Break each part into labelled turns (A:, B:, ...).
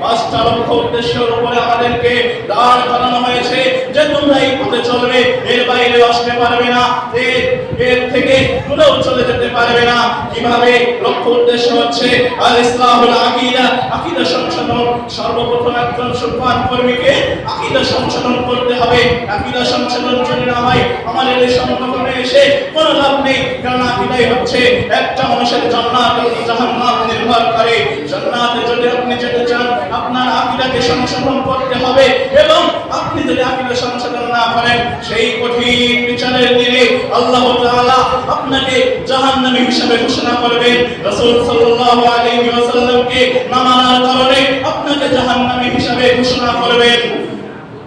A: পাঁচটা লক্ষ্য উদ্দেশ্যের উপরে আমাদেরকে দাঁড় করানো হয়েছে যে তোমরা এই পথে চলবে, এর বাইরে আসতে পারবে না, এর থেকে দূরেও চলে যেতে পারবে না। কিভাবে? লক্ষ্য উদ্দেশ্য হচ্ছে আল ইসলাহুল আকীদা, আকীদা সংশোধন। সর্বপ্রথম একজন সুফান কর্মীকে আকীদা সংশোধন করতে হবে। আকীদা সংশোধন যদি না হয় আমাদের এই সংগঠনে এসে কোনো লাভ নেই, কারণ আকীদাই হচ্ছে একটা মানুষের জান্নাত এবং জাহান্নাম নির্ভর করে। জান্নাতে যদি আপনি যেতে চান আপনার আকীদাকে সংশোধন করতে হবে, এবং আপনি যদি আকীদা সংশোধন না করেন সেই কঠিন বিচারের দিনে আল্লাহ তাআলা আপনাকে জাহান্নামী হিসেবে ঘোষণা করবেন। রাসূল সাল্লাল্লাহু আলাইহি ওয়াসাল্লামকে না মানার কারণে আপনাকে জাহান্নামী হিসেবে ঘোষণা করবেন।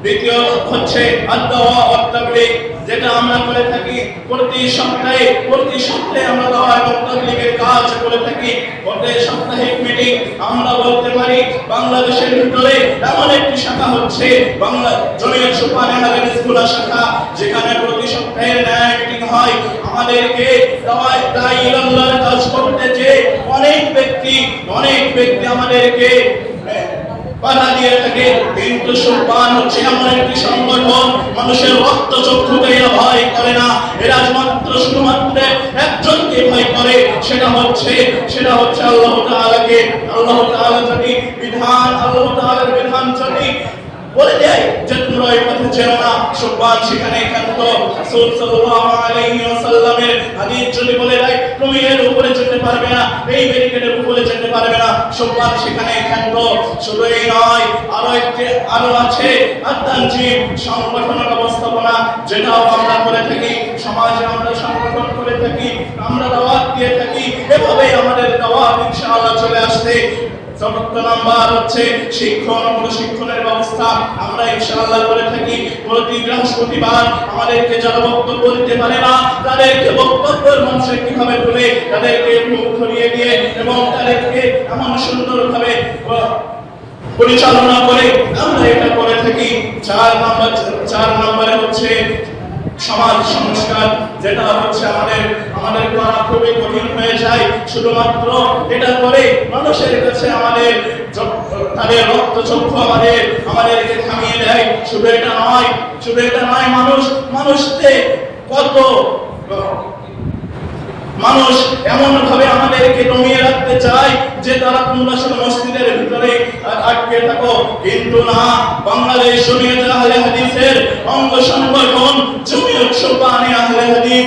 A: দ্বিতীয় হচ্ছে আদ-দাওয়া ওয়াত তাবলীগ, যেটা আমরা করে থাকি প্রতি সপ্তাহে আমরা দাওয়া এবং তাবলীগের কাজ করে থাকি। প্রতি সাপ্তাহিক মিটিং আমরা বলতে পারি বাংলাদেশের ভিতরে এমন একটি শাখা হচ্ছে বাংলা জমিয়ত সুবহান আহলে স্কুলা শাখা, যেখানে প্রতি সপ্তাহে ন্যায় মিটিং হয়। আমাদেরকে দাওয়াত ইলাল্লাহর কাজ করতে যে অনেক ব্যক্তি আমাদেরকে বাধা দিয়ে থাকে, কিন্তু সুবহান হচ্ছে এমন একটি সংগঠন মানুষের রক্ত চক্ষুকে এরা ভয় করে না। এরা শুধুমাত্র একজনকে ভয় করে, সেটা হচ্ছে আল্লাহ তাআলাকে। আল্লাহ তাআলার বিধান যদি বলে দেয় যে তোমরা এই পথে চলো না, সুবহান সেখানে ক্ষান্ত। রাসূল সাল্লাল্লাহু আলাইহি ওয়াসাল্লামের হাদিস যদি বলে দেয় তুমি এর উপরে যেতে পারবে না, এই ব্যারিকেডের উপরে যেতে পারবে না, সুবহান সেখানে ক্ষান্ত। শুধু এই নয়, আরো আছে আত-তানজিম, সংগঠন ব্যবস্থাপনা, যেটাও আমরা করে থাকি। সমাজে আমরা সংগঠন করে থাকি, আমরা দাওয়াত দিয়ে থাকি। এভাবে আমাদের দাওয়াত ইনশাআল্লাহ চলে আসছে। চতুর্থ নাম্বার হচ্ছে শিক্ষণ ও প্রশিক্ষণের ব্যবস্থা আমরা ইনশাআল্লাহ করে থাকি। প্রতি বৃহস্পতিবার আমাদেরকে যারা বক্তব্য দিতে পারে না তাদেরকে বক্তব্যের মঞ্চে কিভাবে তুলে তাদেরকে মুখ ধরিয়ে দিয়ে এবং তাদেরকে এমন সুন্দরভাবে পরিচালনা করে আমরা এটা করে থাকি। চার নম্বরে হচ্ছে সমাজ সংস্কার, যেটা হচ্ছে আমাদের করা খুবই কঠিন হয়ে যায়। শুধুমাত্র এটা করে মানুষের কাছে তাদের রক্ত চক্ষু আমাদেরকে থামিয়ে দেয়। শুধু এটা নয়, মানুষকে কত মানুষ এমন ভাবে আমাদেরকে দমিয়ে রাখতে চায় যে তারা তোমরা শুধু মসজিদের ভিতরে আটকে থাকো, কিন্তু না। বাংলাদেশ জমিয়ত আহলে হাদিসের অঙ্গ সংগঠন জমিয়ত সুবহান আহলে হাদিস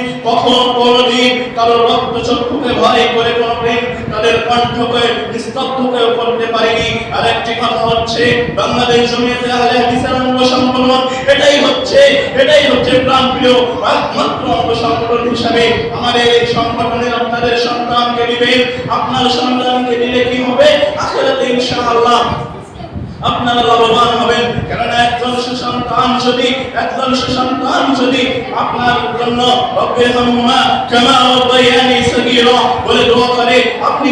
A: কোনদিন কারো রক্ত চক্ষুকে ভয় করে কোনদিন তাদের কণ্ঠকে নিস্তব্ধ করতে পারেনি। আরেকটি কথা হচ্ছে বাংলাদেশ জমিয়ত আহলে হাদিসের অঙ্গ সংগঠন এটাই হচ্ছে প্রাণপ্রিয় একমাত্র অঙ্গ সংগঠন হিসাবে আমাদের এই সংগঠনের আপনাদের সন্তানকে দিবেন। আপনার সন্তানকে দিলে কি হবে? আখিরাতে ইনশাআল্লাহ আপনারা লাভবান হবেন। কারণ একজন সুসন্তান যদি আপনার জন্য রব্বিরহামহুমা কামা রাব্বায়ানি সগীরা বলে দোয়া করে, আপনি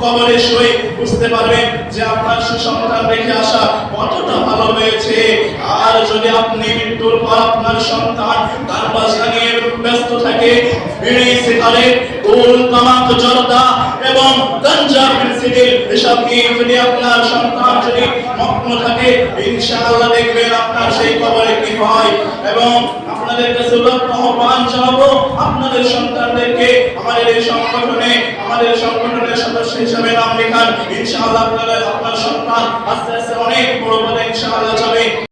A: কবরে শুয়ে বুঝতে পারবেন যে আপনার সুসন্তান রেখে আসা কতটা ভালো হয়েছে। আর যদি আপনি মৃত্যুর পর আপনার সন্তান তার বাসা নিয়ে ব্যস্ত থাকে, বিড়ি, সিগারেট, গোল, তামাক, জর্দা এবং গাঞ্জা, সিগারেট এসব নিয়ে যদি আপনার সন্তান যদি মগ্ন থাকে, ইনশাআল্লাহ দেখবেন আপনার সেই কবরে কি হয়। এবং আপনাদের কাছে আহ্বান জানাবো আপনাদের সন্তানদেরকে আমাদের সংগঠনের সদস্য হিসেবে নাম লেখান। ইনশাআল্লাহ আপনার সন্তান আস্তে আস্তে অনেক বড়